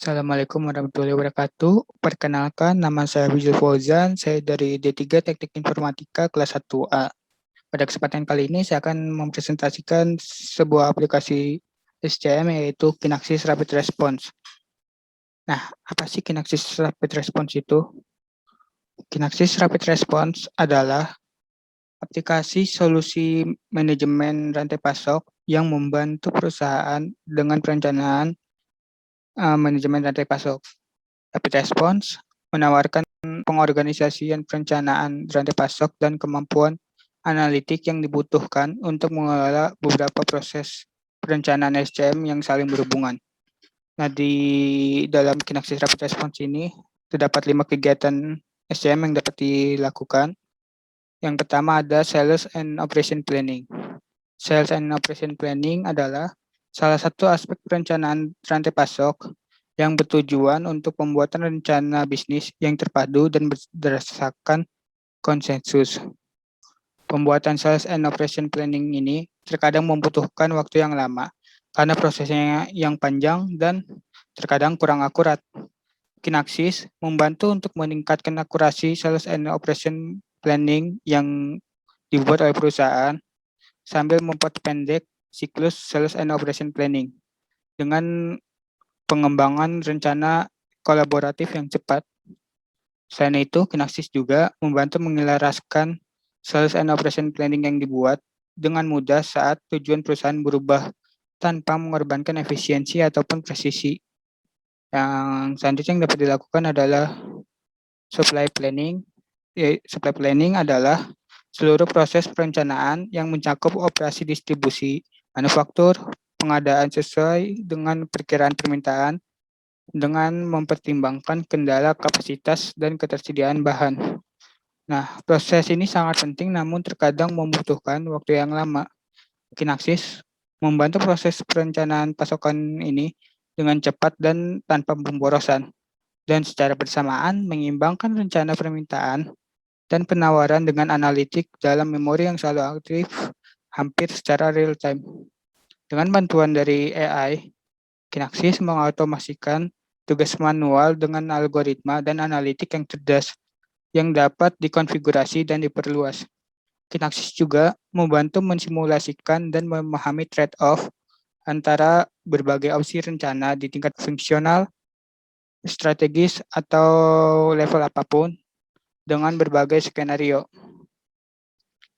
Assalamualaikum warahmatullahi wabarakatuh. Perkenalkan, nama saya Wijul Fauzan. Saya dari D3 Teknik Informatika kelas 1A. Pada kesempatan kali ini saya akan mempresentasikan sebuah aplikasi SCM yaitu Kinaxis Rapid Response. Nah, apa sih Kinaxis Rapid Response itu? Kinaxis Rapid Response adalah aplikasi solusi manajemen rantai pasok yang membantu perusahaan dengan perencanaan manajemen rantai pasok. Rapid Response menawarkan pengorganisasian perencanaan rantai pasok dan kemampuan analitik yang dibutuhkan untuk mengelola beberapa proses perencanaan SCM yang saling berhubungan. Nah, di dalam Kinaxis Rapid Response ini terdapat 5 kegiatan SCM yang dapat dilakukan. Yang pertama ada Sales and Operation Planning. Sales and Operation Planning adalah salah satu aspek perencanaan rantai pasok yang bertujuan untuk pembuatan rencana bisnis yang terpadu dan berdasarkan konsensus. Pembuatan sales and operation planning ini terkadang membutuhkan waktu yang lama karena prosesnya yang panjang dan terkadang kurang akurat. Kinaxis membantu untuk meningkatkan akurasi sales and operation planning yang dibuat oleh perusahaan sambil memperpendek siklus sales and operation planning dengan pengembangan rencana kolaboratif yang cepat. Selain itu, Kinaxis juga membantu menyelaraskan sales and operation planning yang dibuat dengan mudah saat tujuan perusahaan berubah tanpa mengorbankan efisiensi ataupun presisi. Yang selanjutnya yang dapat dilakukan adalah supply planning. Supply planning adalah seluruh proses perencanaan yang mencakup operasi distribusi, manufaktur, pengadaan sesuai dengan perkiraan permintaan, dengan mempertimbangkan kendala kapasitas dan ketersediaan bahan. Nah, proses ini sangat penting namun terkadang membutuhkan waktu yang lama. Kinaxis membantu proses perencanaan pasokan ini dengan cepat dan tanpa pemborosan, dan secara bersamaan mengimbangkan rencana permintaan dan penawaran dengan analitik dalam memori yang selalu aktif hampir secara real time. Dengan bantuan dari AI, Kinaxis mengautomasikan tugas manual dengan algoritma dan analitik yang cerdas yang dapat dikonfigurasi dan diperluas. Kinaxis juga membantu mensimulasikan dan memahami trade-off antara berbagai opsi rencana di tingkat fungsional, strategis, atau level apapun dengan berbagai skenario.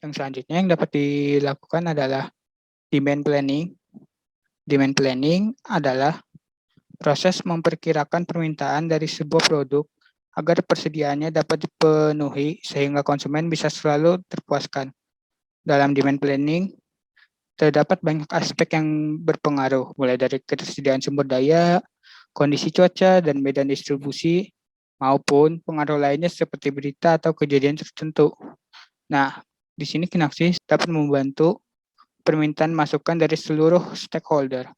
Yang selanjutnya yang dapat dilakukan adalah demand planning. Demand planning adalah proses memperkirakan permintaan dari sebuah produk agar persediaannya dapat dipenuhi sehingga konsumen bisa selalu terpuaskan. Dalam demand planning, terdapat banyak aspek yang berpengaruh, mulai dari ketersediaan sumber daya, kondisi cuaca, dan medan distribusi, maupun pengaruh lainnya seperti berita atau kejadian tertentu. Nah, di sini Kinaxis dapat membantu permintaan masukan dari seluruh stakeholder,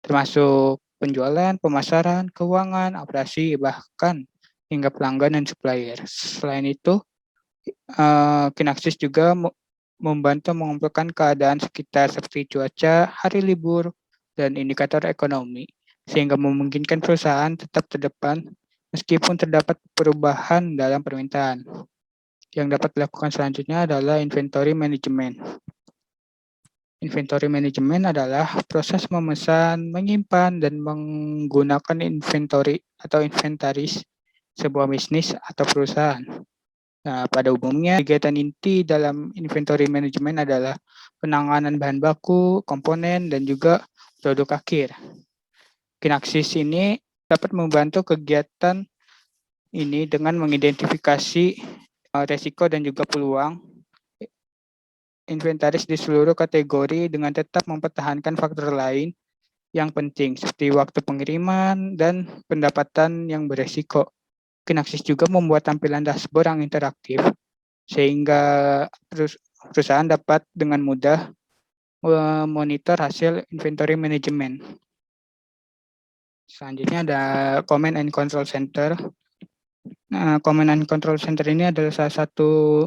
termasuk penjualan, pemasaran, keuangan, operasi, bahkan hingga pelanggan dan supplier. Selain itu, Kinaxis juga membantu mengumpulkan keadaan sekitar seperti cuaca, hari libur, dan indikator ekonomi, sehingga memungkinkan perusahaan tetap terdepan meskipun terdapat perubahan dalam permintaan. Yang dapat dilakukan selanjutnya adalah inventory management. Inventory management adalah proses memesan, menyimpan, dan menggunakan inventory atau inventaris sebuah bisnis atau perusahaan. Nah, pada umumnya kegiatan inti dalam inventory management adalah penanganan bahan baku, komponen, dan juga produk akhir. Kinaxis ini dapat membantu kegiatan ini dengan mengidentifikasi resiko dan juga peluang inventaris di seluruh kategori dengan tetap mempertahankan faktor lain yang penting seperti waktu pengiriman dan pendapatan yang beresiko. Kinaxis juga membuat tampilan dashboard yang interaktif sehingga perusahaan dapat dengan mudah memonitor hasil inventory management. Selanjutnya ada Command and Control Center. Nah, Command and Control Center ini adalah salah satu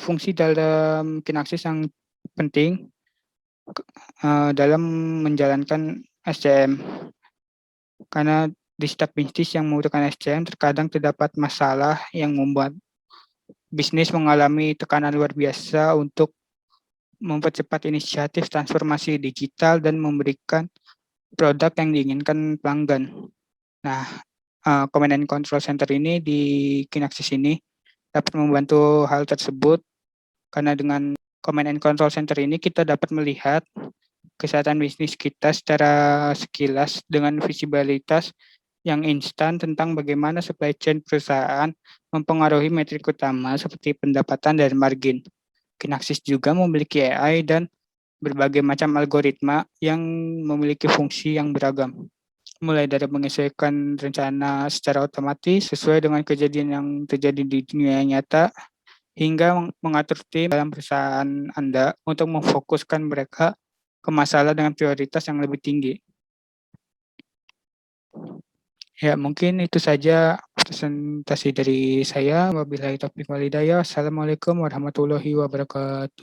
fungsi dalam Kinaxis yang penting dalam menjalankan SCM. karena di setiap bisnis yang membutuhkan SCM terkadang terdapat masalah yang membuat bisnis mengalami tekanan luar biasa untuk mempercepat inisiatif transformasi digital dan memberikan produk yang diinginkan pelanggan. Nah, Command and Control Center ini di Kinaxis ini dapat membantu hal tersebut karena dengan Command and Control Center ini kita dapat melihat kesehatan bisnis kita secara sekilas dengan visibilitas yang instan tentang bagaimana supply chain perusahaan mempengaruhi metrik utama seperti pendapatan dan margin. Kinaxis juga memiliki AI dan berbagai macam algoritma yang memiliki fungsi yang beragam. Mulai dari menyesuaikan rencana secara otomatis sesuai dengan kejadian yang terjadi di dunia nyata, hingga mengatur tim dalam perusahaan Anda untuk memfokuskan mereka ke masalah dengan prioritas yang lebih tinggi. Ya, mungkin itu saja presentasi dari saya. Wabillahi taufiq walhidayah. Assalamualaikum warahmatullahi wabarakatuh.